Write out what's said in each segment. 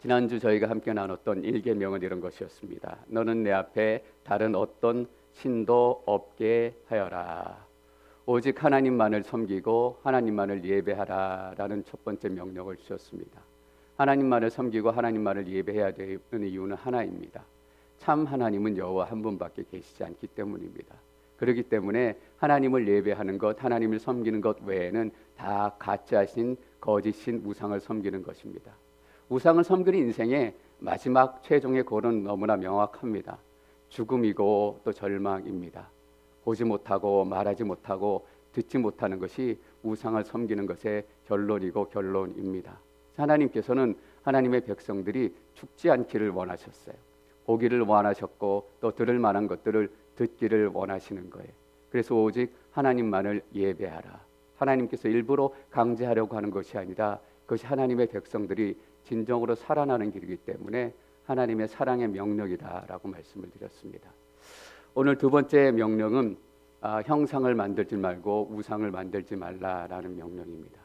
지난주 저희가 함께 나눴던 일계명은 이런 것이었습니다. 너는 내 앞에 다른 어떤 신도 없게 하여라. 오직 하나님만을 섬기고 하나님만을 예배하라라는 첫 번째 명령을 주셨습니다. 하나님만을 섬기고 하나님만을 예배해야 되는 이유는 하나입니다. 참 하나님은 여호와 한 분밖에 계시지 않기 때문입니다. 그렇기 때문에 하나님을 예배하는 것, 하나님을 섬기는 것 외에는 다 가짜신 거짓신 우상을 섬기는 것입니다. 우상을 섬기는 인생의 마지막 최종의 골은 너무나 명확합니다. 죽음이고 또 절망입니다. 보지 못하고 말하지 못하고 듣지 못하는 것이 우상을 섬기는 것의 결론이고 결론입니다. 하나님께서는 하나님의 백성들이 죽지 않기를 원하셨어요. 보기를 원하셨고 또 들을 만한 것들을 듣기를 원하시는 거예요. 그래서 오직 하나님만을 예배하라. 하나님께서 일부러 강제하려고 하는 것이 아니라 그것이 하나님의 백성들이 진정으로 살아나는 길이기 때문에 하나님의 사랑의 명령이다라고 말씀을 드렸습니다. 오늘 두 번째 명령은 형상을 만들지 말고 우상을 만들지 말라라는 명령입니다.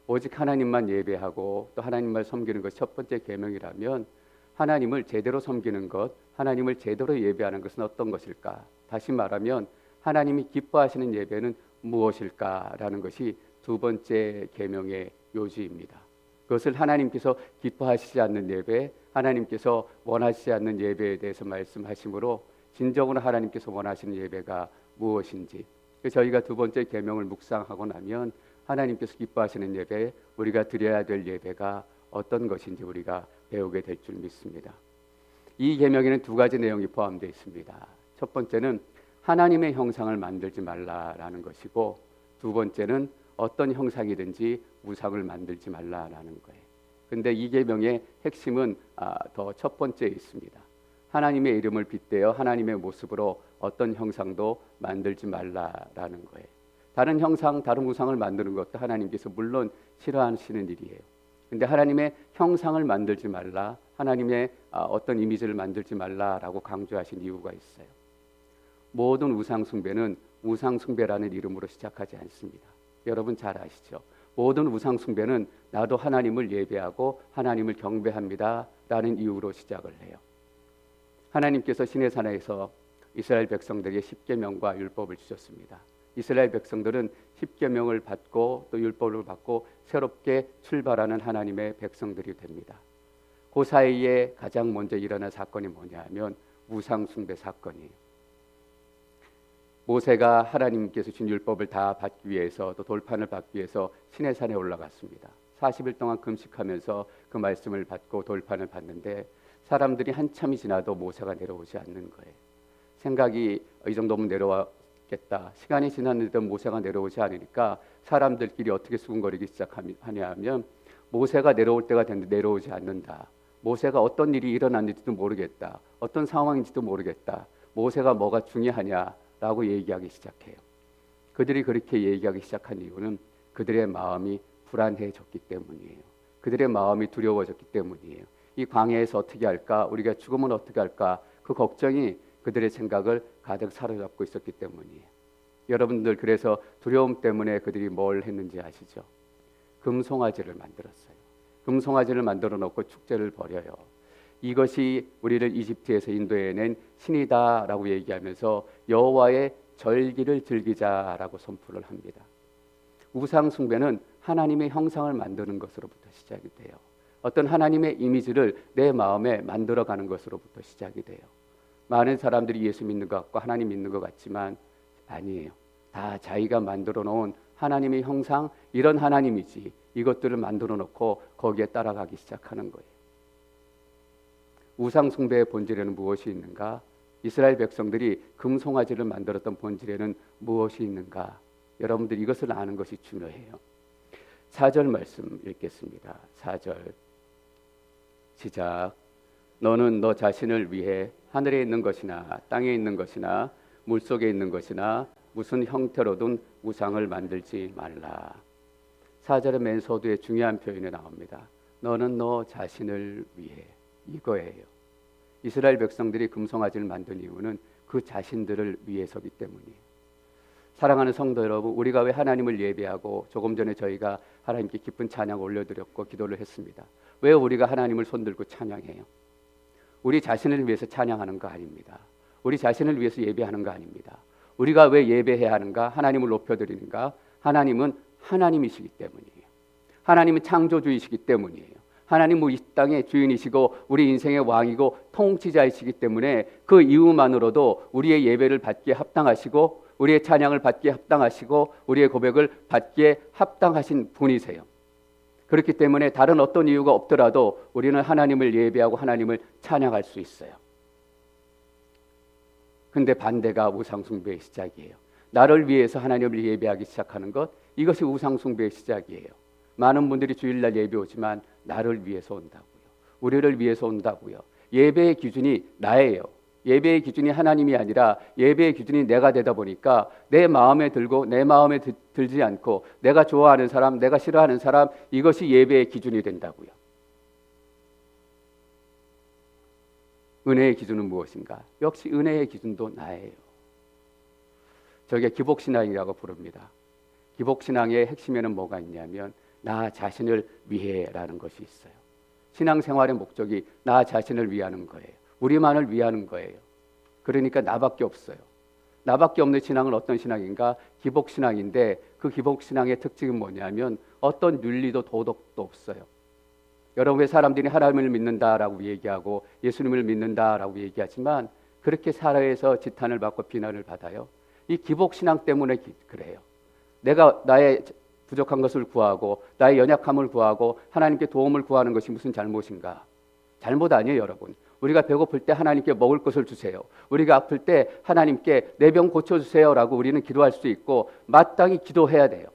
오직 하나님만 예배하고 또 하나님만 섬기는 것이 첫 번째 계명이라면 하나님을 제대로 섬기는 것, 하나님을 제대로 예배하는 것은 어떤 것일까? 다시 말하면 하나님이 기뻐하시는 예배는 무엇일까라는 것이 두 번째 계명의 요지입니다. 그것을 하나님께서 기뻐하시지 않는 예배, 하나님께서 원하시지 않는 예배에 대해서 말씀하시므로 진정으로 하나님께서 원하시는 예배가 무엇인지, 저희가 두 번째 계명을 묵상하고 나면 하나님께서 기뻐하시는 예배, 우리가 드려야 될 예배가 어떤 것인지 우리가 배우게 될 줄 믿습니다. 이 계명에는 두 가지 내용이 포함되어 있습니다. 첫 번째는 하나님의 형상을 만들지 말라라는 것이고, 두 번째는 어떤 형상이든지 우상을 만들지 말라라는 거예요. 근데 이 계명의 핵심은 더 첫 번째에 있습니다. 하나님의 이름을 빗대어 하나님의 모습으로 어떤 형상도 만들지 말라라는 거예요. 다른 형상, 다른 우상을 만드는 것도 하나님께서 물론 싫어하시는 일이에요. 근데 하나님의 형상을 만들지 말라, 하나님의 어떤 이미지를 만들지 말라라고 강조하신 이유가 있어요. 모든 우상 숭배는 우상 숭배라는 이름으로 시작하지 않습니다. 여러분 잘 아시죠? 모든 우상 숭배는 나도 하나님을 예배하고 하나님을 경배합니다 라는 이유로 시작을 해요. 하나님께서 시내산에서 이스라엘 백성들에게 십계명과 율법을 주셨습니다. 이스라엘 백성들은 십계명을 받고 또 율법을 받고 새롭게 출발하는 하나님의 백성들이 됩니다. 그 사이에 가장 먼저 일어난 사건이 뭐냐 하면 우상 숭배 사건이에요. 모세가 하나님께서 준 율법을 다 받기 위해서 또 돌판을 받기 위해서 시내산에 올라갔습니다. 40일 동안 금식하면서 그 말씀을 받고 돌판을 받는데 사람들이 한참이 지나도 모세가 내려오지 않는 거예요. 생각이 이 정도면 내려왔겠다. 시간이 지났는데도 모세가 내려오지 않으니까 사람들끼리 어떻게 수군거리기 시작하냐 하면 모세가 내려올 때가 됐는데 내려오지 않는다. 모세가 어떤 일이 일어났는지도 모르겠다. 어떤 상황인지도 모르겠다. 모세가 뭐가 중요하냐라고 얘기하기 시작해요. 그들이 그렇게 얘기하기 시작한 이유는 그들의 마음이 불안해졌기 때문이에요. 그들의 마음이 두려워졌기 때문이에요. 이 광야에서 어떻게 할까? 우리가 죽으면 어떻게 할까? 그 걱정이 그들의 생각을 가득 사로잡고 있었기 때문이에요. 여러분들 그래서 두려움 때문에 그들이 뭘 했는지 아시죠? 금송아지를 만들었어요. 금송아지를 만들어 놓고 축제를 벌여요. 이것이 우리를 이집트에서 인도해낸 신이다라고 얘기하면서 여호와의 절기를 즐기자라고 선포를 합니다. 우상 숭배는 하나님의 형상을 만드는 것으로부터 시작이 돼요. 어떤 하나님의 이미지를 내 마음에 만들어가는 것으로부터 시작이 돼요. 많은 사람들이 예수 믿는 것 같고 하나님 믿는 것 같지만 아니에요. 다 자기가 만들어 놓은 하나님의 형상, 이런 하나님이지, 이것들을 만들어 놓고 거기에 따라가기 시작하는 거예요. 우상 숭배의 본질에는 무엇이 있는가? 이스라엘 백성들이 금송아지를 만들었던 본질에는 무엇이 있는가? 여러분들 이것을 아는 것이 중요해요. 4절 말씀 읽겠습니다. 4절 시작. 너는 너 자신을 위해 하늘에 있는 것이나 땅에 있는 것이나 물속에 있는 것이나 무슨 형태로든 우상을 만들지 말라. 4절의 맨 서두에 중요한 표현이 나옵니다. 너는 너 자신을 위해, 이거예요. 이스라엘 백성들이 금송아지를 만든 이유는 그 자신들을 위해서기 때문이에요. 사랑하는 성도 여러분, 우리가 왜 하나님을 예배하고 조금 전에 저희가 하나님께 기쁜 찬양 올려드렸고 기도를 했습니다. 왜 우리가 하나님을 손들고 찬양해요? 우리 자신을 위해서 찬양하는 거 아닙니다. 우리 자신을 위해서 예배하는 거 아닙니다. 우리가 왜 예배해야 하는가? 하나님을 높여드리는가? 하나님은 하나님이시기 때문이에요. 하나님은 창조주이시기 때문이에요. 하나님은 이 땅의 주인이시고 우리 인생의 왕이고 통치자이시기 때문에 그 이유만으로도 우리의 예배를 받기에 합당하시고 우리의 찬양을 받기에 합당하시고 우리의 고백을 받기에 합당하신 분이세요. 그렇기 때문에 다른 어떤 이유가 없더라도 우리는 하나님을 예배하고 하나님을 찬양할 수 있어요. 근데 반대가 우상숭배의 시작이에요. 나를 위해서 하나님을 예배하기 시작하는 것, 이것이 우상숭배의 시작이에요. 많은 분들이 주일날 예배 오지만 나를 위해서 온다고요. 우리를 위해서 온다고요. 예배의 기준이 나예요. 예배의 기준이 하나님이 아니라 예배의 기준이 내가 되다 보니까 내 마음에 들고 내 마음에 들지 않고 내가 좋아하는 사람, 내가 싫어하는 사람, 이것이 예배의 기준이 된다고요. 은혜의 기준은 무엇인가? 역시 은혜의 기준도 나예요. 저게 기복신앙이라고 부릅니다. 기복신앙의 핵심에는 뭐가 있냐면 나 자신을 위해라는 것이 있어요. 신앙생활의 목적이 나 자신을 위하는 거예요. 우리만을 위하는 거예요. 그러니까 나밖에 없어요. 나밖에 없는 신앙은 어떤 신앙인가? 기복신앙인데 그 기복신앙의 특징은 뭐냐면 어떤 윤리도 도덕도 없어요. 여러분 왜 사람들이 하나님을 믿는다라고 얘기하고 예수님을 믿는다라고 얘기하지만 그렇게 사회에서 지탄을 받고 비난을 받아요? 이 기복신앙 때문에 그래요. 내가 나의 부족한 것을 구하고 나의 연약함을 구하고 하나님께 도움을 구하는 것이 무슨 잘못인가? 잘못 아니에요, 여러분. 우리가 배고플 때 하나님께 먹을 것을 주세요. 우리가 아플 때 하나님께 내 병 고쳐주세요라고 우리는 기도할 수 있고 마땅히 기도해야 돼요.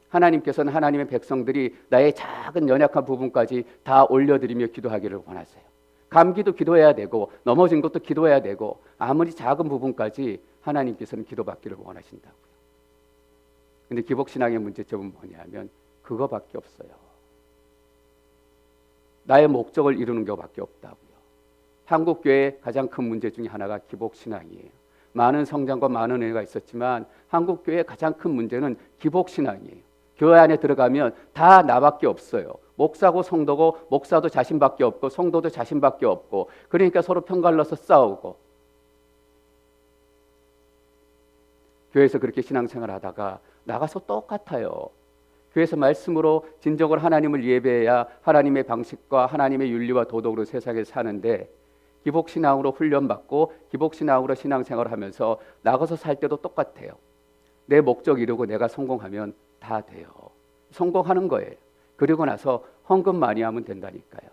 하나님께서는 하나님의 백성들이 나의 작은 연약한 부분까지 다 올려드리며 기도하기를 원하세요. 감기도 기도해야 되고 넘어진 것도 기도해야 되고 아무리 작은 부분까지 하나님께서는 기도받기를 원하신다고요. 근데 기복신앙의 문제점은 뭐냐면 그거밖에 없어요. 나의 목적을 이루는 것밖에 없다고요. 한국교회의 가장 큰 문제 중에 하나가 기복신앙이에요. 많은 성장과 많은 은혜가 있었지만 한국교회의 가장 큰 문제는 기복신앙이에요. 교회 안에 들어가면 다 나밖에 없어요. 목사고 성도고 목사도 자신밖에 없고 성도도 자신밖에 없고 그러니까 서로 편갈라서 싸우고 교회에서 그렇게 신앙생활 하다가 나가서 똑같아요. 교회에서 말씀으로 진정으로 하나님을 예배해야 하나님의 방식과 하나님의 윤리와 도덕으로 세상에 사는데 기복신앙으로 훈련받고 기복신앙으로 신앙생활을 하면서 나가서 살 때도 똑같아요. 내 목적 이루고 내가 성공하면 다 돼요. 성공하는 거예요. 그리고 나서 헌금 많이 하면 된다니까요.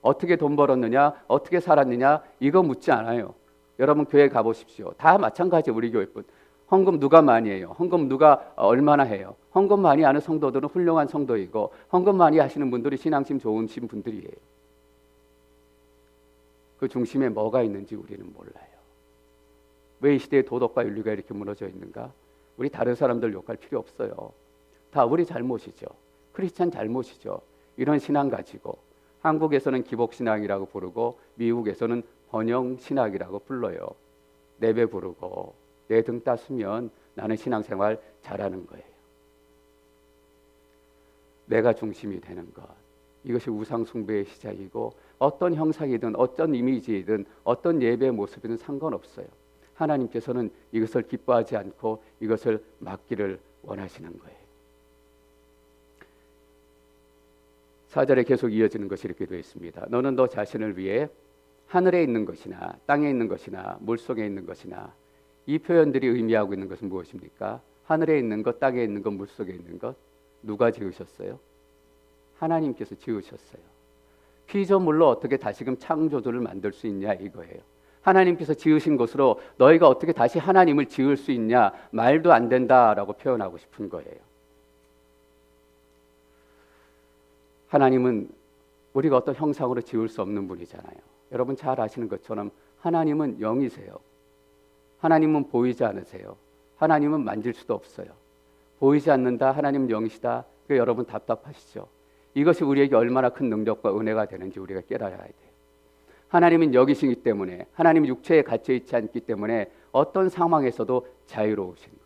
어떻게 돈 벌었느냐, 어떻게 살았느냐 이거 묻지 않아요. 여러분 교회 가보십시오. 다 마찬가지 우리 교회뿐. 헌금 누가 많이 해요? 헌금 누가 얼마나 해요? 헌금 많이 하는 성도들은 훌륭한 성도이고 헌금 많이 하시는 분들이 신앙심 좋으신 분들이에요. 그 중심에 뭐가 있는지 우리는 몰라요. 왜 이 시대에 도덕과 윤리가 이렇게 무너져 있는가? 우리 다른 사람들 욕할 필요 없어요. 다 우리 잘못이죠. 크리스찬 잘못이죠. 이런 신앙 가지고 한국에서는 기복신앙이라고 부르고 미국에서는 번영신학이라고 불러요. 내배 부르고 내 등 따스면 나는 신앙생활 잘하는 거예요. 내가 중심이 되는 것. 이것이 우상숭배의 시작이고 어떤 형상이든 어떤 이미지이든 어떤 예배의 모습이든 상관없어요. 하나님께서는 이것을 기뻐하지 않고 이것을 막기를 원하시는 거예요. 4절에 계속 이어지는 것이 이렇게 되어 있습니다. 너는 너 자신을 위해 하늘에 있는 것이나 땅에 있는 것이나 물속에 있는 것이나 이 표현들이 의미하고 있는 것은 무엇입니까? 하늘에 있는 것, 땅에 있는 것, 물속에 있는 것 누가 지으셨어요? 하나님께서 지으셨어요. 피조물로 어떻게 다시금 창조주를 만들 수 있냐 이거예요. 하나님께서 지으신 것으로 너희가 어떻게 다시 하나님을 지을 수 있냐 말도 안 된다라고 표현하고 싶은 거예요. 하나님은 우리가 어떤 형상으로 지을 수 없는 분이잖아요. 여러분 잘 아시는 것처럼 하나님은 영이세요. 하나님은 보이지 않으세요. 하나님은 만질 수도 없어요. 보이지 않는다. 하나님은 영이시다. 그 여러분 답답하시죠? 이것이 우리에게 얼마나 큰 능력과 은혜가 되는지 우리가 깨달아야 돼요. 하나님은 영이시기 때문에 하나님은 육체에 갇혀 있지 않기 때문에 어떤 상황에서도 자유로우신 거예요.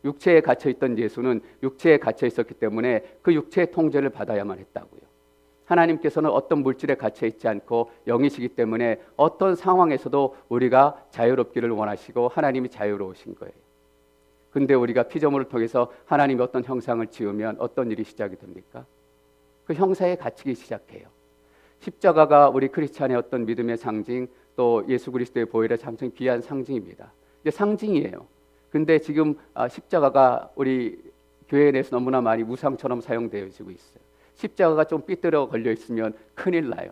육체에 갇혀 있던 예수는 육체에 갇혀 있었기 때문에 그 육체의 통제를 받아야만 했다고요. 하나님께서는 어떤 물질에 갇혀 있지 않고 영이시기 때문에 어떤 상황에서도 우리가 자유롭기를 원하시고 하나님이 자유로우신 거예요. 근데 우리가 피조물을 통해서 하나님이 어떤 형상을 지으면 어떤 일이 시작이 됩니까? 그 형사에 갇히기 시작해요. 십자가가 우리 크리스찬의 어떤 믿음의 상징, 또 예수 그리스도의 보혈의 상징, 귀한 상징입니다. 이게 상징이에요. 근데 지금 십자가가 우리 교회 내에서 너무나 많이 우상처럼 사용되어지고 있어요. 십자가가 좀 삐뚤어 걸려 있으면 큰일 나요.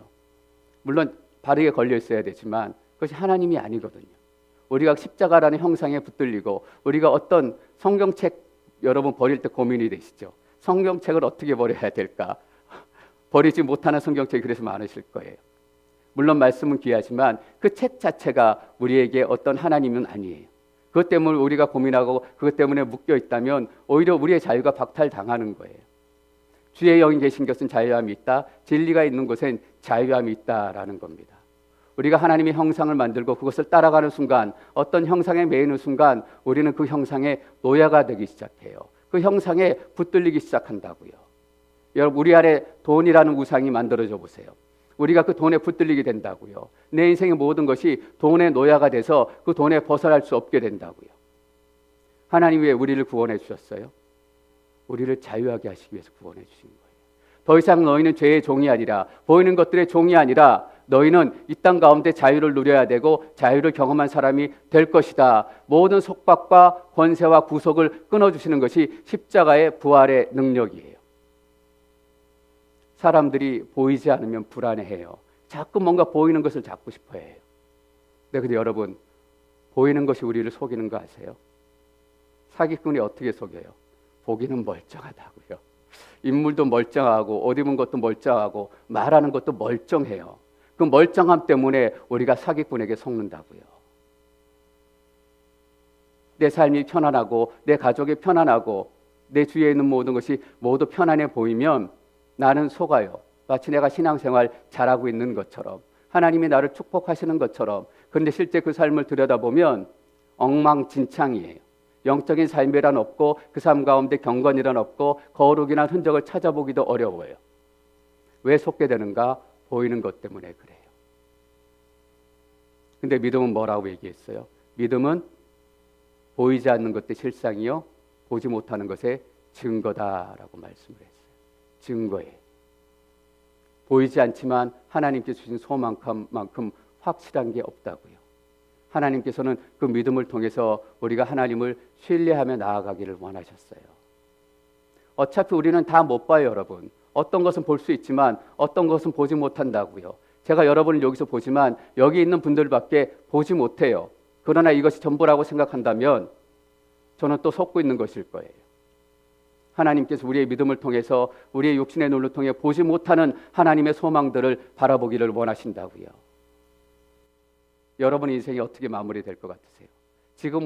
물론 바르게 걸려 있어야 되지만 그것이 하나님이 아니거든요. 우리가 십자가라는 형상에 붙들리고 우리가 어떤 성경책 여러분 버릴 때 고민이 되시죠? 성경책을 어떻게 버려야 될까? 버리지 못하는 성경책이 그래서 많으실 거예요. 물론 말씀은 귀하지만 그 책 자체가 우리에게 어떤 하나님은 아니에요. 그것 때문에 우리가 고민하고 그것 때문에 묶여 있다면 오히려 우리의 자유가 박탈당하는 거예요. 주의 영이 계신 것은 자유함이 있다. 진리가 있는 곳엔 자유함이 있다라는 겁니다. 우리가 하나님의 형상을 만들고 그것을 따라가는 순간, 어떤 형상에 매이는 순간 우리는 그 형상의 노예가 되기 시작해요. 그 형상에 붙들리기 시작한다고요. 여러분, 우리 안에 돈이라는 우상이 만들어져 보세요. 우리가 그 돈에 붙들리게 된다고요. 내 인생의 모든 것이 돈의 노예가 돼서 그 돈에 벗어날 수 없게 된다고요. 하나님이 왜 우리를 구원해 주셨어요? 우리를 자유하게 하시기 위해서 구원해 주신 거예요. 더 이상 너희는 죄의 종이 아니라, 보이는 것들의 종이 아니라 너희는 이 땅 가운데 자유를 누려야 되고 자유를 경험한 사람이 될 것이다. 모든 속박과 권세와 구속을 끊어주시는 것이 십자가의 부활의 능력이에요. 사람들이 보이지 않으면 불안해해요. 자꾸 뭔가 보이는 것을 잡고 싶어 해요. 근데 여러분, 보이는 것이 우리를 속이는 거 아세요? 사기꾼이 어떻게 속여요? 보기는 멀쩡하다고요. 인물도 멀쩡하고 옷 입은 것도 멀쩡하고 말하는 것도 멀쩡해요. 그 멀쩡함 때문에 우리가 사기꾼에게 속는다고요. 내 삶이 편안하고 내 가족이 편안하고 내 주위에 있는 모든 것이 모두 편안해 보이면 나는 속아요. 마치 내가 신앙생활 잘하고 있는 것처럼, 하나님이 나를 축복하시는 것처럼. 그런데 실제 그 삶을 들여다보면 엉망진창이에요. 영적인 삶이란 없고 그 삶 가운데 경건이란 없고 거룩이나 흔적을 찾아보기도 어려워요. 왜 속게 되는가? 보이는 것 때문에 그래요. 근데 믿음은 뭐라고 얘기했어요? 믿음은 보이지 않는 것의 실상이요 보지 못하는 것의 증거다라고 말씀을 했어요. 증거예요. 보이지 않지만 하나님께 주신 소망만큼 확실한 게 없다고요. 하나님께서는 그 믿음을 통해서 우리가 하나님을 신뢰하며 나아가기를 원하셨어요. 어차피 우리는 다 못 봐요, 여러분. 어떤 것은 볼 수 있지만 어떤 것은 보지 못한다고요. 제가 여러분을 여기서 보지만 여기 있는 분들밖에 보지 못해요. 그러나 이것이 전부라고 생각한다면 저는 또 속고 있는 것일 거예요. 하나님께서 우리의 믿음을 통해서 우리의 육신의 눈을 통해 보지 못하는 하나님의 소망들을 바라보기를 원하신다고요. 여러분 인생이 어떻게 마무리될 것 같으세요? 지금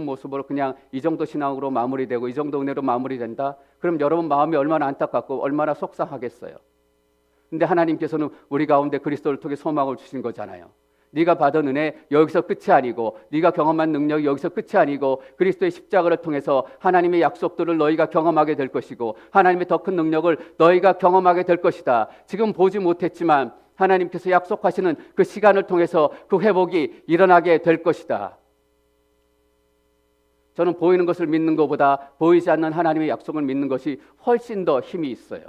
모습으로 그냥 이 정도 신앙으로 마무리되고 이 정도 은혜로 마무리된다? 그럼 여러분 마음이 얼마나 안타깝고 얼마나 속상하겠어요. 근데 하나님께서는 우리 가운데 그리스도를 통해 소망을 주신 거잖아요. 네가 받은 은혜 여기서 끝이 아니고, 네가 경험한 능력이 여기서 끝이 아니고, 그리스도의 십자가를 통해서 하나님의 약속들을 너희가 경험하게 될 것이고 하나님의 더 큰 능력을 너희가 경험하게 될 것이다. 지금 보지 못했지만 하나님께서 약속하시는 그 시간을 통해서 그 회복이 일어나게 될 것이다. 저는 보이는 것을 믿는 것보다 보이지 않는 하나님의 약속을 믿는 것이 훨씬 더 힘이 있어요.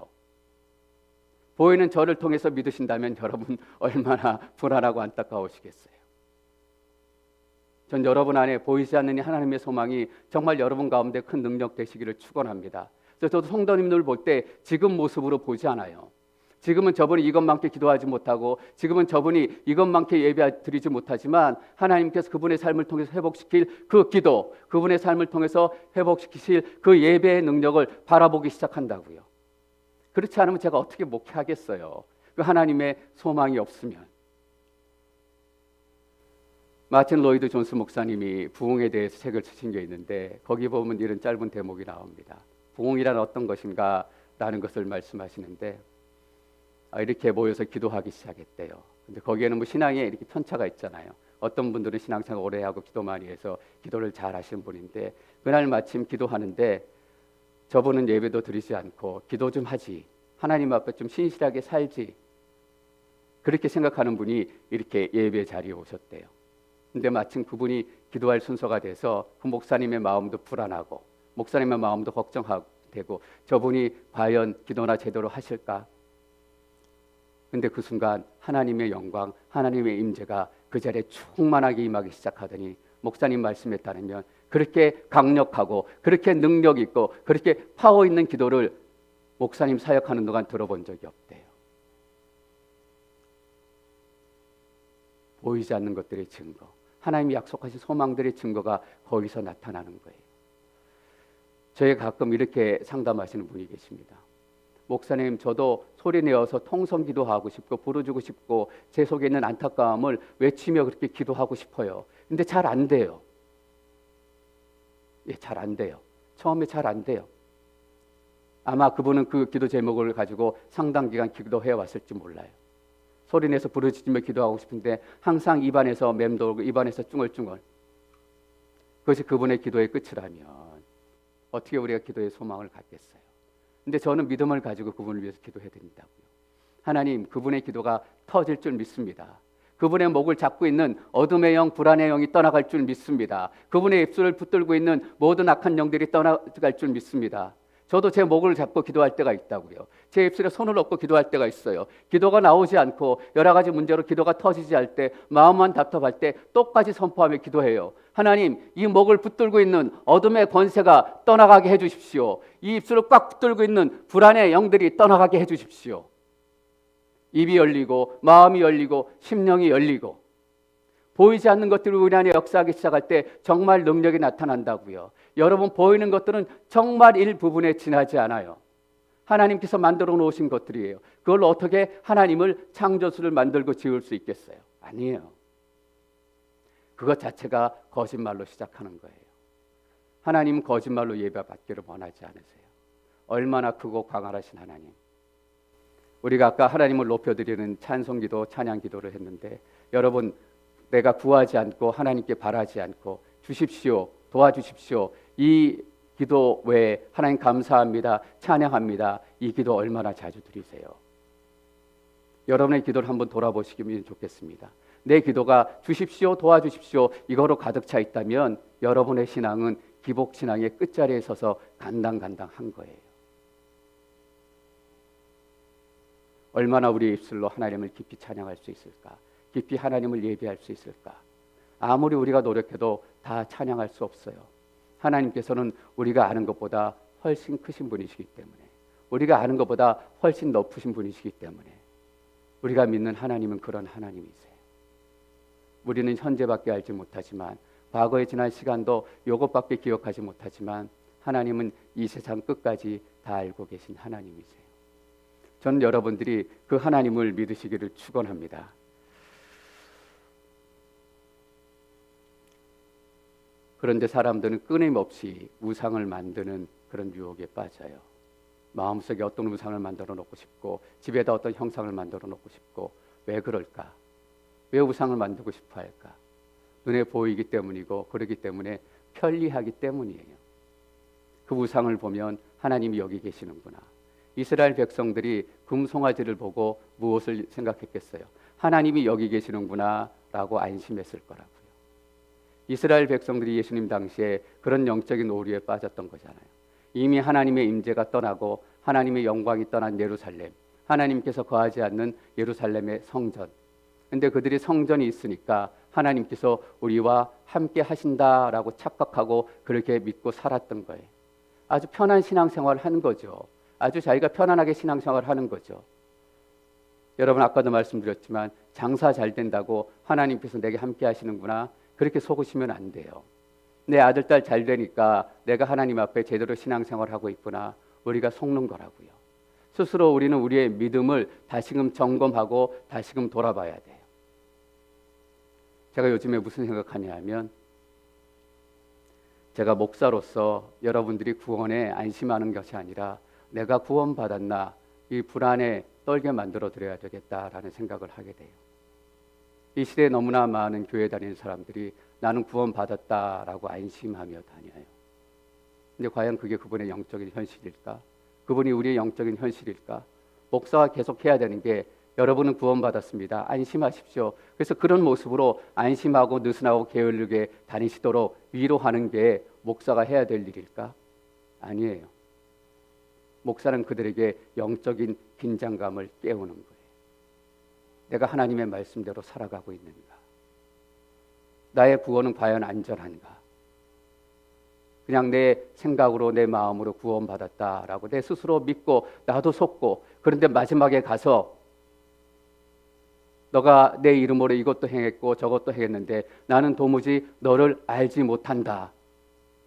보이는 저를 통해서 믿으신다면 여러분 얼마나 불안하고 안타까우시겠어요. 전 여러분 안에 보이지 않는 하나님의 소망이 정말 여러분 가운데 큰 능력 되시기를 축원합니다. 저도 성도님들 볼 때 지금 모습으로 보지 않아요. 지금은 저분이 이것만큼 기도하지 못하고, 지금은 저분이 이것만큼 예배 드리지 못하지만 하나님께서 그분의 삶을 통해서 회복시킬 그 기도, 그분의 삶을 통해서 회복시키실 그 예배의 능력을 바라보기 시작한다고요. 그렇지 않으면 제가 어떻게 목회하겠어요? 그 하나님의 소망이 없으면. 마틴 로이드 존스 목사님이 부흥에 대해서 책을 쓰신 게 있는데 거기 보면 이런 짧은 대목이 나옵니다. 부흥이란 어떤 것인가 라는 것을 말씀하시는데 이렇게 모여서 기도하기 시작했대요. 근데 거기에는 뭐 신앙에 이렇게 편차가 있잖아요. 어떤 분들은 신앙생활 오래 하고 기도 많이 해서 기도를 잘 하시는 분인데 그날 마침 기도하는데 저분은 예배도 드리지 않고 기도 좀 하지, 하나님 앞에 좀 신실하게 살지, 그렇게 생각하는 분이 이렇게 예배 자리에 오셨대요. 근데 마침 그분이 기도할 순서가 돼서 그 목사님의 마음도 불안하고 목사님의 마음도 걱정되고 저분이 과연 기도나 제대로 하실까? 근데 그 순간 하나님의 영광, 하나님의 임재가 그 자리에 충만하게 임하기 시작하더니 목사님 말씀에 따르면 그렇게 강력하고 그렇게 능력 있고 그렇게 파워 있는 기도를 목사님 사역하는 동안 들어본 적이 없대요. 보이지 않는 것들의 증거, 하나님이 약속하신 소망들의 증거가 거기서 나타나는 거예요. 저희 가끔 이렇게 상담하시는 분이 계십니다. 목사님, 저도 소리 내어서 통성 기도하고 싶고 부르주고 싶고 제 속에 있는 안타까움을 외치며 그렇게 기도하고 싶어요. 근데 잘 안 돼요. 예, 잘 안 돼요. 처음에 잘 안 돼요. 아마 그분은 그 기도 제목을 가지고 상당 기간 기도해 왔을지 몰라요. 소리내서 부르짖으며 기도하고 싶은데 항상 입안에서 맴돌고 입안에서 쭝얼쭝얼. 그것이 그분의 기도의 끝이라면 어떻게 우리가 기도의 소망을 갖겠어요? 근데 저는 믿음을 가지고 그분을 위해서 기도해야 된다고요. 하나님, 그분의 기도가 터질 줄 믿습니다. 그분의 목을 잡고 있는 어둠의 영, 불안의 영이 떠나갈 줄 믿습니다. 그분의 입술을 붙들고 있는 모든 악한 영들이 떠나갈 줄 믿습니다. 저도 제 목을 잡고 기도할 때가 있다고요. 제 입술에 손을 얹고 기도할 때가 있어요. 기도가 나오지 않고 여러 가지 문제로 기도가 터지지 할 때, 마음만 답답할 때 똑같이 선포하며 기도해요. 하나님, 이 목을 붙들고 있는 어둠의 권세가 떠나가게 해주십시오. 이 입술을 꽉 붙들고 있는 불안의 영들이 떠나가게 해주십시오. 입이 열리고 마음이 열리고 심령이 열리고 보이지 않는 것들이 우리 안에 역사하기 시작할 때 정말 능력이 나타난다고요. 여러분, 보이는 것들은 정말 일부분에 지나지 않아요. 하나님께서 만들어 놓으신 것들이에요. 그걸 어떻게 하나님을 창조주를 만들고 지을 수 있겠어요? 아니에요. 그것 자체가 거짓말로 시작하는 거예요. 하나님은 거짓말로 예배받기를 원하지 않으세요. 얼마나 크고 광활하신 하나님. 우리가 아까 하나님을 높여드리는 찬송기도 찬양기도를 했는데 여러분, 내가 구하지 않고 하나님께 바라지 않고 주십시오, 도와주십시오, 이 기도 외에 하나님 감사합니다, 찬양합니다, 이 기도 얼마나 자주 드리세요? 여러분의 기도를 한번 돌아보시면 좋겠습니다. 내 기도가 주십시오, 도와주십시오 이거로 가득 차 있다면 여러분의 신앙은 기복신앙의 끝자리에 서서 간당간당한 거예요. 얼마나 우리의 입술로 하나님을 깊이 찬양할 수 있을까? 깊이 하나님을 예배할 수 있을까? 아무리 우리가 노력해도 다 찬양할 수 없어요. 하나님께서는 우리가 아는 것보다 훨씬 크신 분이시기 때문에, 우리가 아는 것보다 훨씬 높으신 분이시기 때문에 우리가 믿는 하나님은 그런 하나님이세요. 우리는 현재밖에 알지 못하지만, 과거에 지난 시간도 이것밖에 기억하지 못하지만 하나님은 이 세상 끝까지 다 알고 계신 하나님이세요. 저는 여러분들이 그 하나님을 믿으시기를 축원합니다. 그런데 사람들은 끊임없이 우상을 만드는 그런 유혹에 빠져요. 마음속에 어떤 우상을 만들어 놓고 싶고 집에다 어떤 형상을 만들어 놓고 싶고. 왜 그럴까? 왜 우상을 만들고 싶어 할까? 눈에 보이기 때문이고 그러기 때문에 편리하기 때문이에요. 그 우상을 보면 하나님이 여기 계시는구나. 이스라엘 백성들이 금송아지를 보고 무엇을 생각했겠어요? 하나님이 여기 계시는구나 라고 안심했을 거라고요. 이스라엘 백성들이 예수님 당시에 그런 영적인 오류에 빠졌던 거잖아요. 이미 하나님의 임재가 떠나고 하나님의 영광이 떠난 예루살렘, 하나님께서 거하지 않는 예루살렘의 성전. 근데 그들이 성전이 있으니까 하나님께서 우리와 함께 하신다라고 착각하고 그렇게 믿고 살았던 거예요. 아주 편한 신앙생활을 하는 거죠. 아주 자기가 편안하게 신앙생활을 하는 거죠. 여러분, 아까도 말씀드렸지만 장사 잘 된다고 하나님께서 내게 함께 하시는구나 그렇게 속으시면 안 돼요. 내 아들, 딸 잘 되니까 내가 하나님 앞에 제대로 신앙생활하고 있구나, 우리가 속는 거라고요. 스스로 우리는 우리의 믿음을 다시금 점검하고 다시금 돌아봐야 돼요. 제가 요즘에 무슨 생각하냐 하면, 제가 목사로서 여러분들이 구원에 안심하는 것이 아니라 내가 구원받았나 이 불안에 떨게 만들어 드려야 되겠다라는 생각을 하게 돼요. 이 시대에 너무나 많은 교회 다니는 사람들이 나는 구원받았다라고 안심하며 다녀요. 근데 과연 그게 그분의 영적인 현실일까? 그분이 우리의 영적인 현실일까? 목사가 계속 해야 되는 게 여러분은 구원받았습니다. 안심하십시오. 그래서 그런 모습으로 안심하고 느슨하고 게을르게 다니시도록 위로하는 게 목사가 해야 될 일일까? 아니에요. 목사는 그들에게 영적인 긴장감을 깨우는 거예요. 내가 하나님의 말씀대로 살아가고 있는가? 나의 구원은 과연 안전한가? 그냥 내 생각으로 내 마음으로 구원받았다라고 내 스스로 믿고 나도 속고, 그런데 마지막에 가서 너가 내 이름으로 이것도 행했고 저것도 행했는데 나는 도무지 너를 알지 못한다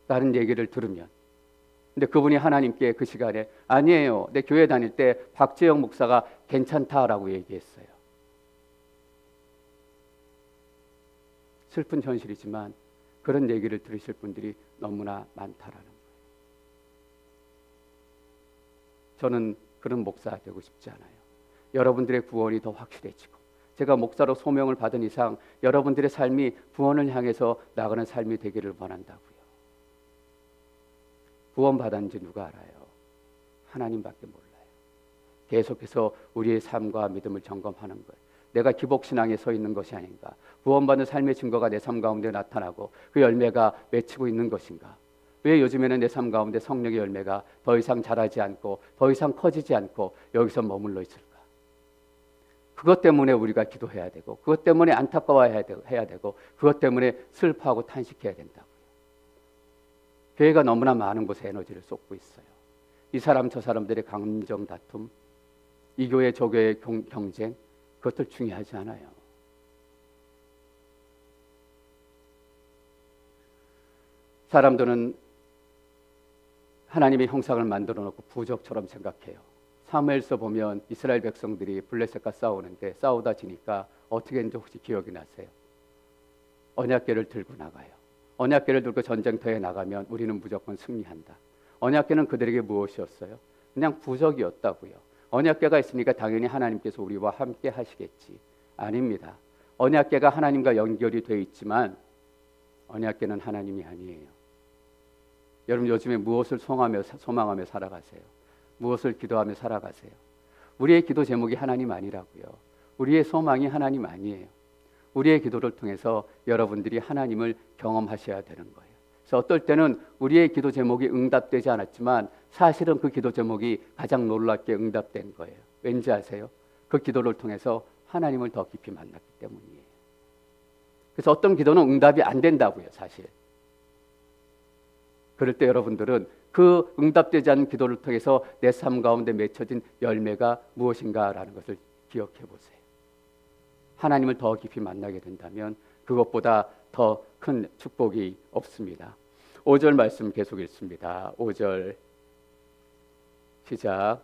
라는 얘기를 들으면, 근데 그분이 하나님께 그 시간에 아니에요, 내 교회 다닐 때 박재영 목사가 괜찮다라고 얘기했어요. 슬픈 현실이지만 그런 얘기를 들으실 분들이 너무나 많다라는 거예요. 저는 그런 목사가 되고 싶지 않아요. 여러분들의 구원이 더 확실해지고, 제가 목사로 소명을 받은 이상 여러분들의 삶이 구원을 향해서 나가는 삶이 되기를 원한다고요. 구원받았는지 누가 알아요? 하나님밖에 몰라요. 계속해서 우리의 삶과 믿음을 점검하는 거예요. 내가 기복신앙에 서 있는 것이 아닌가? 구원받는 삶의 증거가 내 삶 가운데 나타나고 그 열매가 맺히고 있는 것인가? 왜 요즘에는 내 삶 가운데 성령의 열매가 더 이상 자라지 않고 더 이상 커지지 않고 여기서 머물러 있을까? 그것 때문에 우리가 기도해야 되고, 그것 때문에 안타까워해야 되고, 그것 때문에 슬퍼하고 탄식해야 된다고요. 교회가 너무나 많은 곳에 에너지를 쏟고 있어요. 이 사람 저 사람들의 감정 다툼, 이 교회 저 교회의 경쟁, 그것들 중요하지 않아요. 사람들은 하나님의 형상을 만들어 놓고 부족처럼 생각해요. 사무엘서 보면 이스라엘 백성들이 블레셋과 싸우는데 싸우다 지니까 어떻게 했는지 혹시 기억이 나세요? 언약궤를 들고 나가요. 언약궤를 들고 전쟁터에 나가면 우리는 무조건 승리한다. 언약궤는 그들에게 무엇이었어요? 그냥 부적이었다고요. 언약궤가 있으니까 당연히 하나님께서 우리와 함께 하시겠지. 아닙니다. 언약궤가 하나님과 연결이 되어 있지만 언약궤는 하나님이 아니에요. 여러분 요즘에 무엇을 소망하며 살아가세요? 무엇을 기도하며 살아가세요? 우리의 기도 제목이 하나님 아니라고요. 우리의 소망이 하나님 아니에요. 우리의 기도를 통해서 여러분들이 하나님을 경험하셔야 되는 거예요. 그래서 어떨 때는 우리의 기도 제목이 응답되지 않았지만 사실은 그 기도 제목이 가장 놀랍게 응답된 거예요. 왠지 아세요? 그 기도를 통해서 하나님을 더 깊이 만났기 때문이에요. 그래서 어떤 기도는 응답이 안 된다고요, 사실. 그럴 때 여러분들은 그 응답되지 않은 기도를 통해서 내 삶 가운데 맺혀진 열매가 무엇인가라는 것을 기억해 보세요. 하나님을 더 깊이 만나게 된다면 그것보다 더 큰 축복이 없습니다. 5절 말씀 계속 읽습니다. 5절 시작.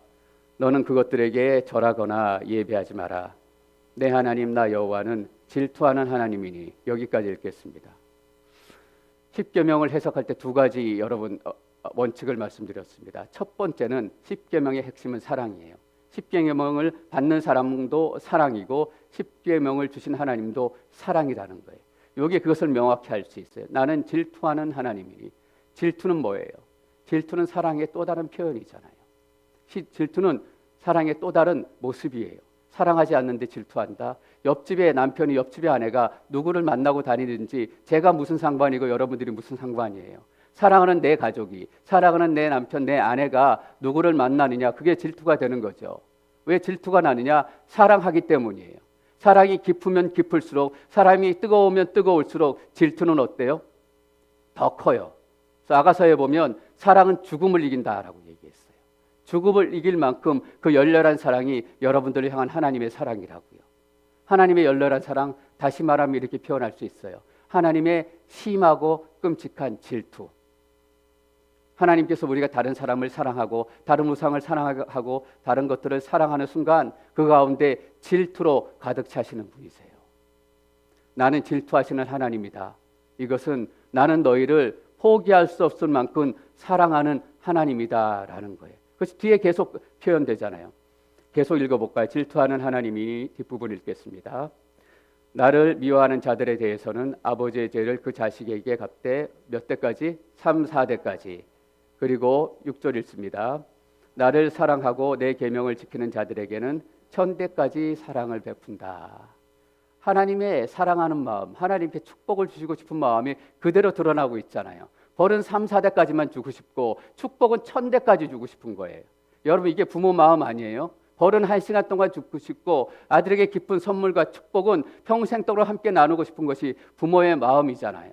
너는 그것들에게 절하거나 예배하지 마라. 내 하나님 나 여호와는 질투하는 하나님이니. 여기까지 읽겠습니다. 십계명을 해석할 때 두 가지 여러분 원칙을 말씀드렸습니다. 첫 번째는 십계명의 핵심은 사랑이에요. 십계명을 받는 사람도 사랑이고 십계명을 주신 하나님도 사랑이라는 거예요. 여기에 그것을 명확히 할 수 있어요. 나는 질투하는 하나님이니. 질투는 뭐예요? 질투는 사랑의 또 다른 표현이잖아요. 질투는 사랑의 또 다른 모습이에요. 사랑하지 않는데 질투한다. 옆집의 남편이 옆집의 아내가 누구를 만나고 다니든지 제가 무슨 상관이고 여러분들이 무슨 상관이에요. 사랑하는 내 가족이, 사랑하는 내 남편, 내 아내가 누구를 만나느냐, 그게 질투가 되는 거죠. 왜 질투가 나느냐? 사랑하기 때문이에요. 사랑이 깊으면 깊을수록, 사람이 뜨거우면 뜨거울수록 질투는 어때요? 더 커요. 그래서 아가서에 보면 사랑은 죽음을 이긴다라고 얘기했어요. 죽음을 이길 만큼 그 열렬한 사랑이 여러분들을 향한 하나님의 사랑이라고요. 하나님의 열렬한 사랑, 다시 말하면 이렇게 표현할 수 있어요. 하나님의 심하고 끔찍한 질투. 하나님께서 우리가 다른 사람을 사랑하고 다른 우상을 사랑하고 다른 것들을 사랑하는 순간 그 가운데 질투로 가득 차시는 분이세요. 나는 질투하시는 하나님이다. 이것은 나는 너희를 포기할 수 없을 만큼 사랑하는 하나님이다라는 거예요. 그것이 뒤에 계속 표현되잖아요. 계속 읽어볼까요? 질투하는 하나님이 뒷부분 읽겠습니다. 나를 미워하는 자들에 대해서는 아버지의 죄를 그 자식에게 갚되 몇 대까지? 3, 4대까지. 그리고 6절 읽습니다. 나를 사랑하고 내 계명을 지키는 자들에게는 1000대까지 사랑을 베푼다. 하나님의 사랑하는 마음, 하나님께 축복을 주시고 싶은 마음이 그대로 드러나고 있잖아요. 벌은 3, 4대까지만 주고 싶고 축복은 1000대까지 주고 싶은 거예요. 여러분, 이게 부모 마음 아니에요? 벌은 1시간 동안 주고 싶고 아들에게 기쁜 선물과 축복은 평생도록 함께 나누고 싶은 것이 부모의 마음이잖아요.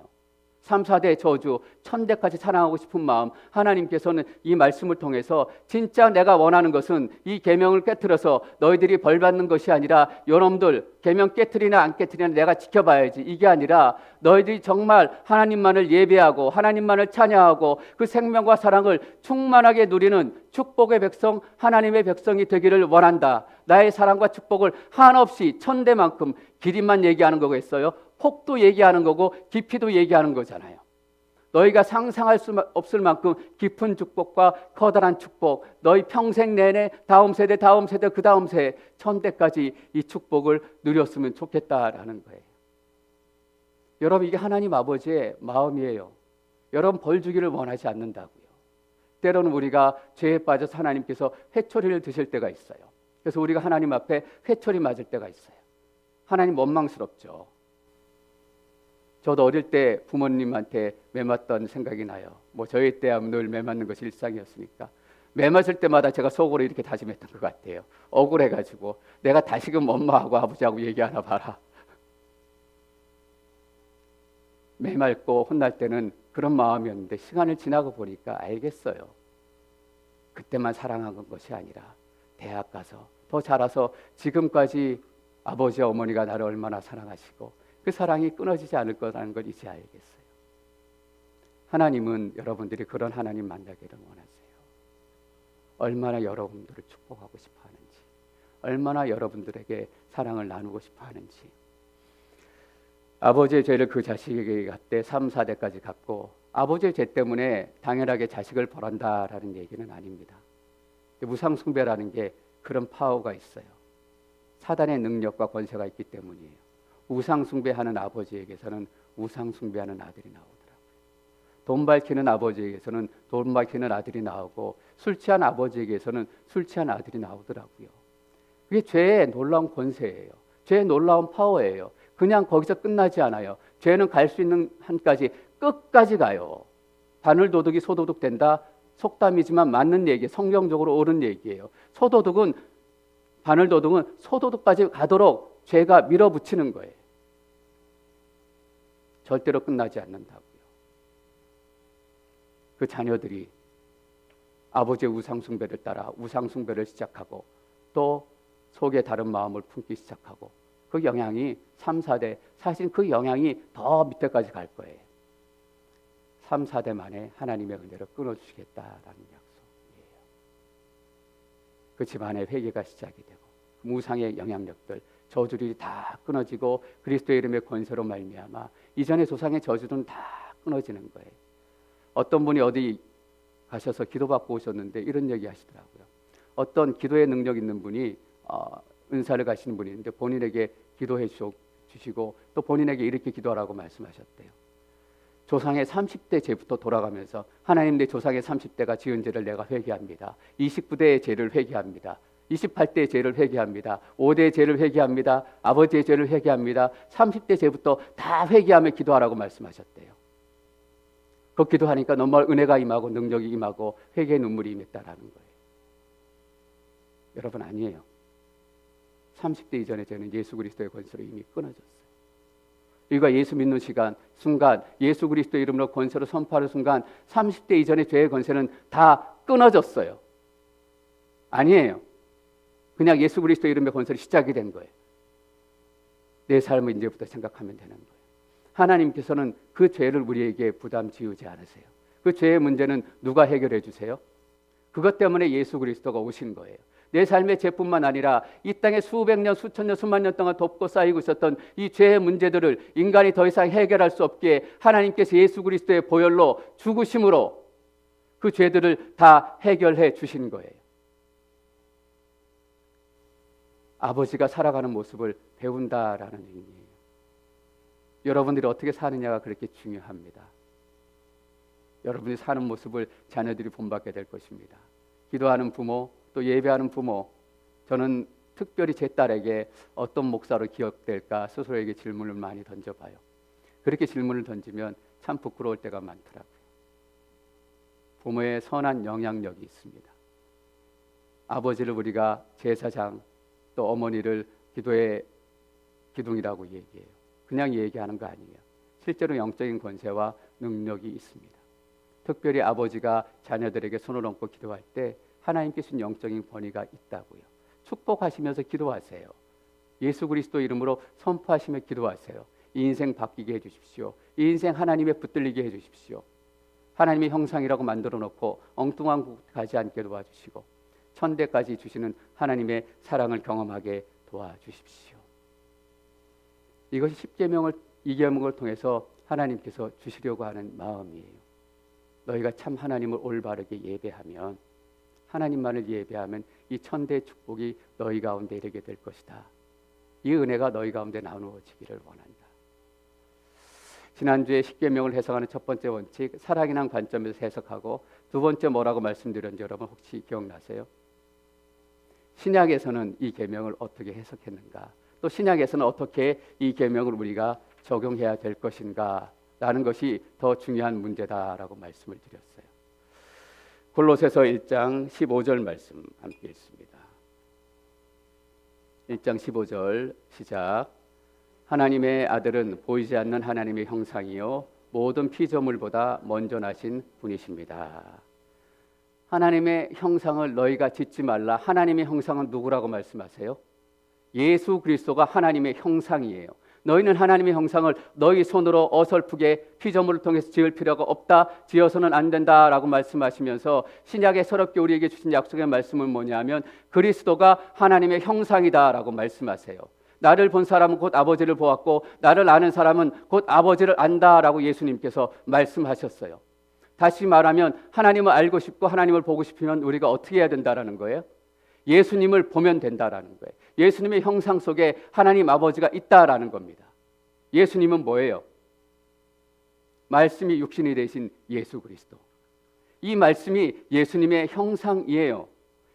3, 4대 저주, 1000대까지 사랑하고 싶은 마음, 하나님께서는 이 말씀을 통해서 진짜 내가 원하는 것은 이 계명을 깨트려서 너희들이 벌 받는 것이 아니라 여러분들 계명 깨트리나 안 깨트리나 내가 지켜봐야지, 이게 아니라 너희들이 정말 하나님만을 예배하고 하나님만을 찬양하고 그 생명과 사랑을 충만하게 누리는 축복의 백성, 하나님의 백성이 되기를 원한다. 나의 사랑과 축복을 한없이 1000대만큼 길이만 얘기하는 거겠어요? 폭도 얘기하는 거고 깊이도 얘기하는 거잖아요. 너희가 상상할 수 없을 만큼 깊은 축복과 커다란 축복, 너희 평생 내내 다음 세대 그 다음 세대 1000대까지 이 축복을 누렸으면 좋겠다라는 거예요. 여러분, 이게 하나님 아버지의 마음이에요. 여러분, 벌 주기를 원하지 않는다고요. 때로는 우리가 죄에 빠져서 하나님께서 회초리를 드실 때가 있어요. 그래서 우리가 하나님 앞에 회초리 맞을 때가 있어요. 하나님 원망스럽죠. 저도 어릴 때 부모님한테 매맞던 생각이 나요. 뭐 저희 때 하면 늘 매맞는 것이 일상이었으니까 매맞을 때마다 제가 속으로 이렇게 다짐했던 것 같아요. 억울해가지고 내가 다시금 엄마하고 아버지하고 얘기하나 봐라. 매맞고 혼날 때는 그런 마음이었는데 시간을 지나고 보니까 알겠어요. 그때만 사랑한 것이 아니라 대학 가서 더 자라서 지금까지 아버지와 어머니가 나를 얼마나 사랑하시고 그 사랑이 끊어지지 않을 거라는 걸 이제 알겠어요. 하나님은 여러분들이 그런 하나님 만나기를 원하세요. 얼마나 여러분들을 축복하고 싶어 하는지, 얼마나 여러분들에게 사랑을 나누고 싶어 하는지. 아버지의 죄를 그 자식에게 갚되 3, 4대까지 갚고 아버지의 죄 때문에 당연하게 자식을 벌한다라는 얘기는 아닙니다. 무상숭배라는 게 그런 파워가 있어요. 사단의 능력과 권세가 있기 때문이에요. 우상숭배하는 아버지에게서는 우상숭배하는 아들이 나오더라고요. 돈 밝히는 아버지에게서는 돈 밝히는 아들이 나오고 술 취한 아버지에게서는 술 취한 아들이 나오더라고요. 그게 죄의 놀라운 권세예요. 죄의 놀라운 파워예요. 그냥 거기서 끝나지 않아요. 죄는 갈 수 있는 한까지 끝까지 가요. 바늘도둑이 소도둑 된다. 속담이지만 맞는 얘기, 성경적으로 옳은 얘기예요. 바늘도둑은 소도둑까지 가도록 죄가 밀어붙이는 거예요. 절대로 끝나지 않는다고요. 그 자녀들이 아버지의 우상숭배를 따라 우상숭배를 시작하고 또 속에 다른 마음을 품기 시작하고 그 영향이 3, 4대, 사실 그 영향이 더 밑에까지 갈 거예요. 3, 4대 만에 하나님의 은혜를 끊어주시겠다라는 약속이에요. 그 집안의 회개가 시작이 되고 무상의 영향력들, 저주들이 다 끊어지고 그리스도의 이름의 권세로 말미암아 이전의 조상의 저주는 다 끊어지는 거예요. 어떤 분이 어디 가셔서 기도받고 오셨는데 이런 얘기 하시더라고요. 어떤 기도의 능력 있는 분이 은사를 가시는 분이 있는데 본인에게 기도해 주시고 또 본인에게 이렇게 기도하라고 말씀하셨대요. 조상의 30대 죄부터 돌아가면서 하나님, 내 조상의 30대가 지은 죄를 내가 회개합니다. 29대의 죄를 회개합니다. 28대의 죄를 회개합니다. 5대의 죄를 회개합니다. 아버지의 죄를 회개합니다. 30대 죄부터 다 회개하며 기도하라고 말씀하셨대요. 그 기도하니까 너무 은혜가 임하고 능력이 임하고 회개의 눈물이 임했다라는 거예요. 여러분, 아니에요. 30대 이전의 죄는 예수 그리스도의 권세로 이미 끊어졌어요. 우리가 예수 믿는 순간 예수 그리스도의 이름으로 권세로 선포하는 순간 30대 이전의 죄의 권세는 다 끊어졌어요. 아니에요. 그냥 예수 그리스도의 이름의 권세로 시작이 된 거예요. 내 삶을 이제부터 생각하면 되는 거예요. 하나님께서는 그 죄를 우리에게 부담 지우지 않으세요. 그 죄의 문제는 누가 해결해 주세요? 그것 때문에 예수 그리스도가 오신 거예요. 내 삶의 죄뿐만 아니라 이 땅에 수백 년, 수천 년, 수만 년 동안 덮고 쌓이고 있었던 이 죄의 문제들을 인간이 더 이상 해결할 수 없기에 하나님께서 예수 그리스도의 보혈로 죽으심으로 그 죄들을 다 해결해 주신 거예요. 아버지가 살아가는 모습을 배운다라는 의미예요. 여러분들이 어떻게 사느냐가 그렇게 중요합니다. 여러분이 사는 모습을 자녀들이 본받게 될 것입니다. 기도하는 부모, 또 예배하는 부모, 저는 특별히 제 딸에게 어떤 목사로 기억될까 스스로에게 질문을 많이 던져봐요. 그렇게 질문을 던지면 참 부끄러울 때가 많더라고요. 부모의 선한 영향력이 있습니다. 아버지를 우리가 제사장, 또 어머니를 기도의 기둥이라고 얘기해요. 그냥 얘기하는 거 아니에요. 실제로 영적인 권세와 능력이 있습니다. 특별히 아버지가 자녀들에게 손을 얹고 기도할 때 하나님께 주신 영적인 권위가 있다고요. 축복하시면서 기도하세요. 예수 그리스도 이름으로 선포하시며 기도하세요. 이 인생 바뀌게 해주십시오. 이 인생 하나님의 붙들리게 해주십시오. 하나님의 형상이라고 만들어 놓고 엉뚱한 곳 가지 않게 도와주시고 천대까지 주시는 하나님의 사랑을 경험하게 도와주십시오. 이것이 10계명을 2계명을 통해서 하나님께서 주시려고 하는 마음이에요. 너희가 참 하나님을 올바르게 예배하면, 하나님만을 예배하면 이 천대의 축복이 너희 가운데 이르게 될 것이다. 이 은혜가 너희 가운데 나누어지기를 원한다. 지난주에 10계명을 해석하는 첫 번째 원칙, 사랑이란 관점에서 해석하고, 두 번째 뭐라고 말씀드렸는지 여러분 혹시 기억나세요? 신약에서는 이 계명을 어떻게 해석했는가, 또 신약에서는 어떻게 이 계명을 우리가 적용해야 될 것인가 라는 것이 더 중요한 문제다라고 말씀을 드렸어요. 골로새서 1장 15절 말씀 함께 읽습니다. 1장 15절 시작. 하나님의 아들은 보이지 않는 하나님의 형상이요 모든 피조물보다 먼저 나신 분이십니다. 하나님의 형상을 너희가 짓지 말라. 하나님의 형상은 누구라고 말씀하세요? 예수 그리스도가 하나님의 형상이에요. 너희는 하나님의 형상을 너희 손으로 어설프게 피조물을 통해서 지을 필요가 없다, 지어서는 안 된다라고 말씀하시면서 신약에 서럽게 우리에게 주신 약속의 말씀은 뭐냐면 그리스도가 하나님의 형상이다라고 말씀하세요. 나를 본 사람은 곧 아버지를 보았고 나를 아는 사람은 곧 아버지를 안다라고 예수님께서 말씀하셨어요. 다시 말하면 하나님을 알고 싶고 하나님을 보고 싶으면 우리가 어떻게 해야 된다라는 거예요? 예수님을 보면 된다라는 거예요. 예수님의 형상 속에 하나님 아버지가 있다라는 겁니다. 예수님은 뭐예요? 말씀이 육신이 되신 예수 그리스도. 이 말씀이 예수님의 형상이에요.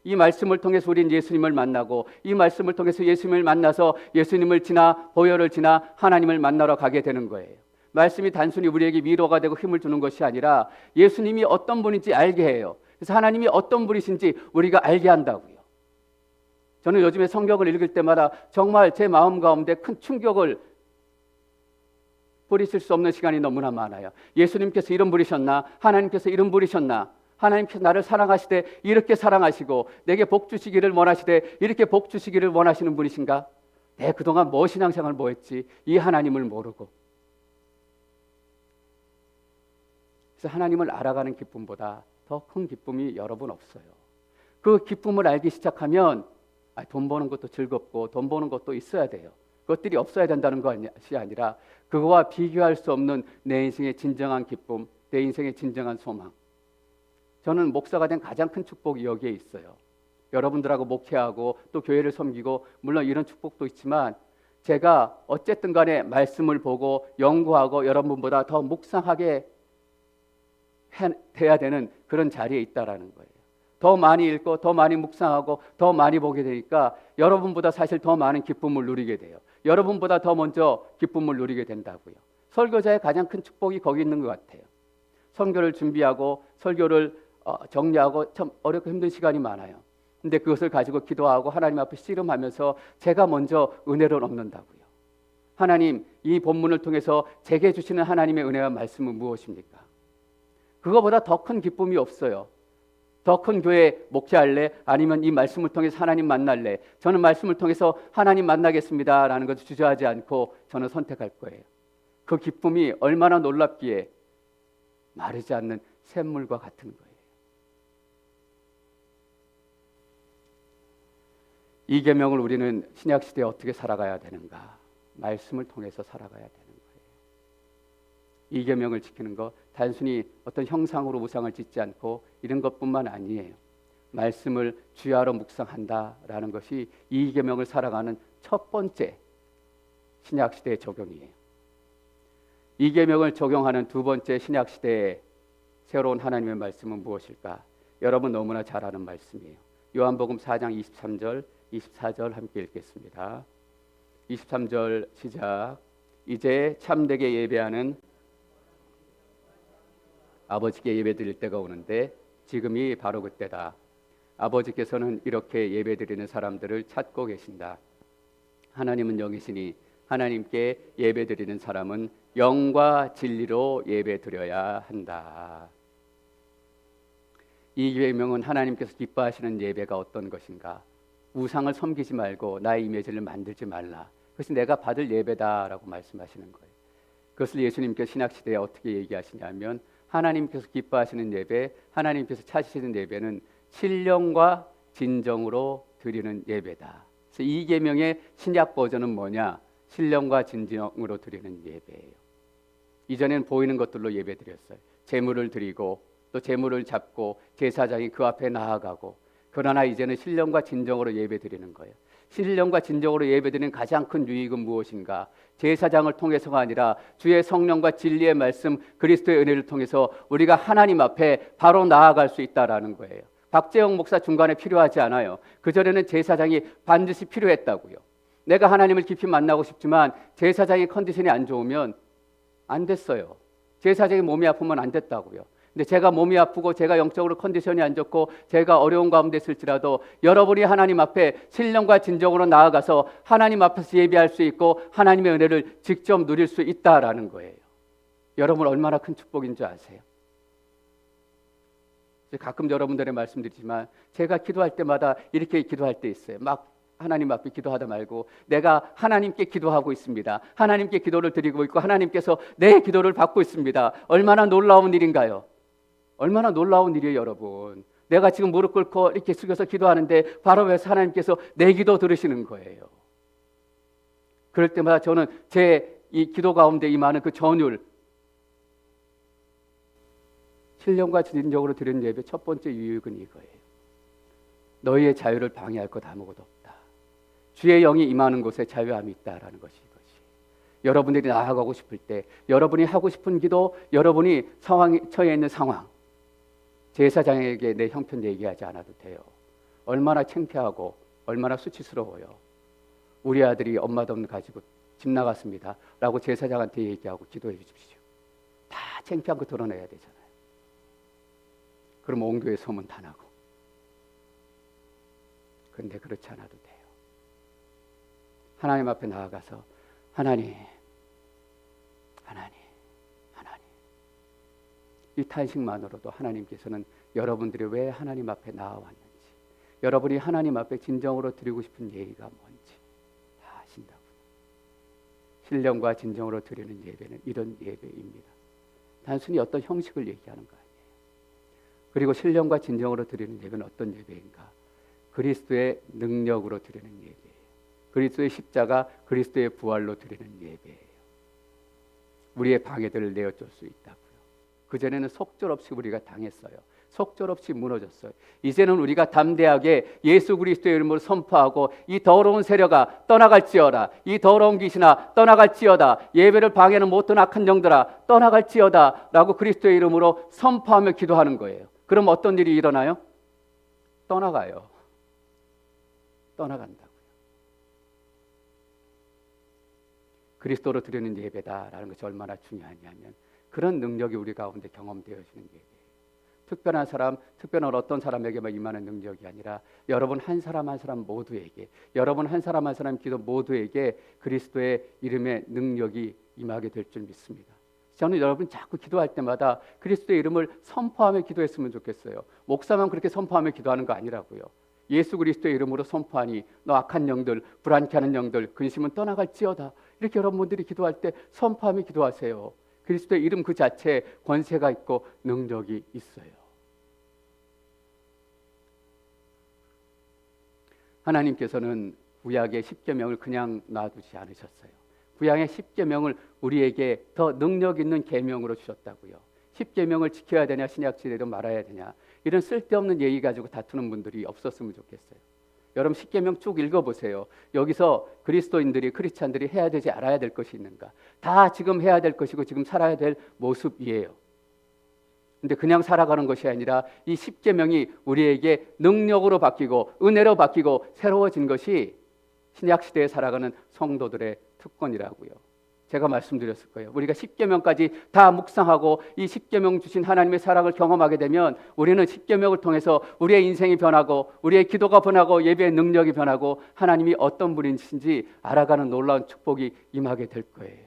이 말씀을 통해서 우리는 예수님을 만나고, 이 말씀을 통해서 예수님을 만나서 예수님을 지나 보혈을 지나 하나님을 만나러 가게 되는 거예요. 말씀이 단순히 우리에게 위로가 되고 힘을 주는 것이 아니라 예수님이 어떤 분인지 알게 해요. 그래서 하나님이 어떤 분이신지 우리가 알게 한다고요. 저는 요즘에 성경을 읽을 때마다 정말 제 마음 가운데 큰 충격을 뿌리칠 수 없는 시간이 너무나 많아요. 예수님께서 이런 분이셨나? 하나님께서 이런 분이셨나? 하나님께서 나를 사랑하시되 이렇게 사랑하시고 내게 복 주시기를 원하시되 이렇게 복 주시기를 원하시는 분이신가? 내 그동안 신앙생활 뭐 했지? 이 하나님을 모르고. 그래서 하나님을 알아가는 기쁨보다 더 큰 기쁨이 여러분 없어요. 그 기쁨을 알기 시작하면 돈 버는 것도 즐겁고 돈 버는 것도 있어야 돼요. 그것들이 없어야 된다는 것이 아니라 그거와 비교할 수 없는 내 인생의 진정한 기쁨, 내 인생의 진정한 소망. 저는 목사가 된 가장 큰 축복이 여기에 있어요. 여러분들하고 목회하고 또 교회를 섬기고 물론 이런 축복도 있지만 제가 어쨌든 간에 말씀을 보고 연구하고 여러분보다 더 묵상하게 돼야 되는 그런 자리에 있다라는 거예요. 더 많이 읽고 더 많이 묵상하고 더 많이 보게 되니까 여러분보다 사실 더 많은 기쁨을 누리게 돼요. 여러분보다 더 먼저 기쁨을 누리게 된다고요. 설교자의 가장 큰 축복이 거기 있는 것 같아요. 설교를 준비하고 설교를 정리하고 참 어렵고 힘든 시간이 많아요. 근데 그것을 가지고 기도하고 하나님 앞에 씨름하면서 제가 먼저 은혜를 얻는다고요. 하나님, 이 본문을 통해서 제게 주시는 하나님의 은혜와 말씀은 무엇입니까? 그거보다 더 큰 기쁨이 없어요. 더 큰 교회 목회할래? 아니면 이 말씀을 통해서 하나님 만날래? 저는 말씀을 통해서 하나님 만나겠습니다 라는 것을 주저하지 않고 저는 선택할 거예요. 그 기쁨이 얼마나 놀랍기에 마르지 않는 샘물과 같은 거예요. 이 계명을 우리는 신약시대에 어떻게 살아가야 되는가? 말씀을 통해서 살아가야 되는 거예요. 이 계명을 지키는 것, 단순히 어떤 형상으로 우상을 짓지 않고 이런 것뿐만 아니에요. 말씀을 주야로 묵상한다라는 것이 이 계명을 살아가는 첫 번째 신약시대의 적용이에요. 이 계명을 적용하는 두 번째 신약 시대의 새로운 하나님의 말씀은 무엇일까? 여러분 너무나 잘 아는 말씀이에요. 요한복음 4장 23절, 24절 함께 읽겠습니다. 23절 시작. 이제 참되게 예배하는 아버지께 예배드릴 때가 오는데 지금이 바로 그때다. 아버지께서는 이렇게 예배드리는 사람들을 찾고 계신다. 하나님은 영이시니 하나님께 예배드리는 사람은 영과 진리로 예배드려야 한다. 이 계명은 하나님께서 기뻐하시는 예배가 어떤 것인가? 우상을 섬기지 말고 나의 이미지를 만들지 말라. 그것이 내가 받을 예배다라고 말씀하시는 거예요. 그것을 예수님께서 신약시대에 어떻게 얘기하시냐면 하나님께서 기뻐하시는 예배, 하나님께서 찾으시는 예배는 신령과 진정으로 드리는 예배다. 그래서 이 계명의 신약 버전은 뭐냐? 신령과 진정으로 드리는 예배예요. 이전에는 보이는 것들로 예배드렸어요. 제물을 드리고 또 제물을 잡고 제사장이 그 앞에 나아가고, 그러나 이제는 신령과 진정으로 예배드리는 거예요. 신령과 진정으로 예배드리는 가장 큰 유익은 무엇인가? 제사장을 통해서가 아니라 주의 성령과 진리의 말씀, 그리스도의 은혜를 통해서 우리가 하나님 앞에 바로 나아갈 수 있다라는 거예요. 박재영 목사 중간에 필요하지 않아요. 그전에는 제사장이 반드시 필요했다고요. 내가 하나님을 깊이 만나고 싶지만 제사장의 컨디션이 안 좋으면 안 됐어요. 제사장이 몸이 아프면 안 됐다고요. 근데 제가 몸이 아프고 제가 영적으로 컨디션이 안 좋고 제가 어려운 가운데 있을지라도 여러분이 하나님 앞에 신령과 진정으로 나아가서 하나님 앞에서 예배할 수 있고 하나님의 은혜를 직접 누릴 수 있다라는 거예요. 여러분 얼마나 큰 축복인 줄 아세요? 가끔 여러분들의 말씀드리지만 제가 기도할 때마다 이렇게 기도할 때 있어요. 막 하나님 앞에 기도하다 말고 내가 하나님께 기도하고 있습니다. 하나님께 기도를 드리고 있고 하나님께서 내 기도를 받고 있습니다. 얼마나 놀라운 일인가요? 얼마나 놀라운 일이에요, 여러분. 내가 지금 무릎 꿇고 이렇게 숙여서 기도하는데 바로 위에서 하나님께서 내 기도 들으시는 거예요. 그럴 때마다 저는 제 이 기도 가운데 임하는 그 전율, 신령과 진정으로 드리는 예배 첫 번째 유익은 이거예요. 너희의 자유를 방해할 것 아무것도 없다. 주의 영이 임하는 곳에 자유함이 있다라는 것이 이것이. 여러분들이 나아가고 싶을 때, 여러분이 하고 싶은 기도, 여러분이 처해 있는 상황, 제사장에게 내 형편 얘기하지 않아도 돼요. 얼마나 창피하고 얼마나 수치스러워요. 우리 아들이 엄마 돈 가지고 집 나갔습니다 라고 제사장한테 얘기하고 기도해 주십시오. 다 창피한 거 드러내야 되잖아요. 그럼 온 교회 소문 다 나고. 그런데 그렇지 않아도 돼요. 하나님 앞에 나아가서 하나님 이 탄식만으로도 하나님께서는 여러분들이 왜 하나님 앞에 나아왔는지, 여러분이 하나님 앞에 진정으로 드리고 싶은 예의가 뭔지 다 아신다고요. 신령과 진정으로 드리는 예배는 이런 예배입니다. 단순히 어떤 형식을 얘기하는 거 아니에요. 그리고 신령과 진정으로 드리는 예배는 어떤 예배인가? 그리스도의 능력으로 드리는 예배예요. 그리스도의 십자가, 그리스도의 부활로 드리는 예배예요. 우리의 방해들을 내어줄 수 있다고요. 그전에는 속절없이 우리가 당했어요. 속절없이 무너졌어요. 이제는 우리가 담대하게 예수 그리스도의 이름으로 선포하고 이 더러운 세력아 떠나갈지어다. 이 더러운 귀신아 떠나갈지어다. 예배를 방해는 못한 악한 영들아 떠나갈지어다 라고 그리스도의 이름으로 선포하며 기도하는 거예요. 그럼 어떤 일이 일어나요? 떠나가요. 떠나간다고요. 그리스도로 드리는 예배다라는 것이 얼마나 중요하냐면 그런 능력이 우리 가운데 경험되어지는 예배예요. 특별한 사람, 특별한 어떤 사람에게만 임하는 능력이 아니라 여러분 한 사람 한 사람 모두에게, 여러분 한 사람 한 사람 기도 모두에게 그리스도의 이름의 능력이 임하게 될 줄 믿습니다. 저는 여러분 자꾸 기도할 때마다 그리스도의 이름을 선포하며 기도했으면 좋겠어요. 목사만 그렇게 선포하며 기도하는 거 아니라고요. 예수 그리스도의 이름으로 선포하니 너 악한 영들, 불안케 하는 영들, 근심은 떠나갈지어다. 이렇게 여러분들이 기도할 때 선포하며 기도하세요. 그리스도의 이름 그 자체에 권세가 있고 능력이 있어요. 하나님께서는 구약의 10계명을 그냥 놔두지 않으셨어요. 구약의 10계명을 우리에게 더 능력 있는 계명으로 주셨다고요. 10계명을 지켜야 되냐 신약시대로 말아야 되냐 이런 쓸데없는 얘기 가지고 다투는 분들이 없었으면 좋겠어요. 여러분 십계명 쭉 읽어보세요. 여기서 그리스도인들이 크리스찬들이 해야 되지 알아야 될 것이 있는가? 다 지금 해야 될 것이고 지금 살아야 될 모습이에요. 근데 그냥 살아가는 것이 아니라 이 십계명이 우리에게 능력으로 바뀌고 은혜로 바뀌고 새로워진 것이 신약 시대에 살아가는 성도들의 특권이라고요. 제가 말씀드렸을 거예요. 우리가 십계명까지 다 묵상하고 이 십계명 주신 하나님의 사랑을 경험하게 되면 우리는 십계명을 통해서 우리의 인생이 변하고 우리의 기도가 변하고 예배의 능력이 변하고 하나님이 어떤 분이신지 알아가는 놀라운 축복이 임하게 될 거예요.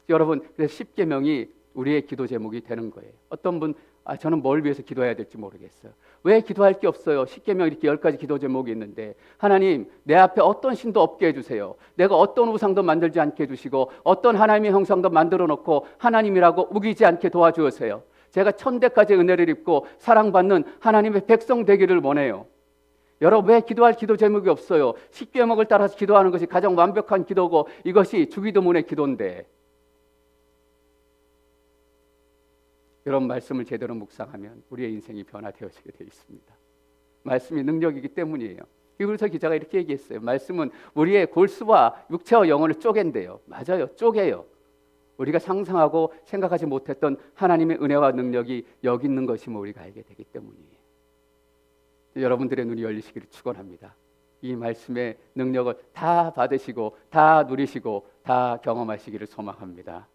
여러분, 그래서 십계명이 우리의 기도 제목이 되는 거예요. 어떤 분, 저는 뭘 위해서 기도해야 될지 모르겠어요. 왜 기도할 게 없어요? 십계명 이렇게 10가지 기도 제목이 있는데 하나님, 내 앞에 어떤 신도 없게 해주세요. 내가 어떤 우상도 만들지 않게 해주시고 어떤 하나님의 형상도 만들어 놓고 하나님이라고 우기지 않게 도와주세요. 제가 천대까지 은혜를 입고 사랑받는 하나님의 백성 되기를 원해요. 여러분, 왜 기도할 기도 제목이 없어요? 십계명을 따라서 기도하는 것이 가장 완벽한 기도고 이것이 주기도문의 기도인데 이런 말씀을 제대로 묵상하면 우리의 인생이 변화되어지게 되어 있습니다. 말씀이 능력이기 때문이에요. 히브리서 기자가 이렇게 얘기했어요. 말씀은 우리의 골수와 육체와 영혼을 쪼갠대요. 맞아요. 쪼개요. 우리가 상상하고 생각하지 못했던 하나님의 은혜와 능력이 여기 있는 것임을 우리가 알게 되기 때문이에요. 여러분들의 눈이 열리시기를 축원합니다. 이 말씀의 능력을 다 받으시고 다 누리시고 다 경험하시기를 소망합니다.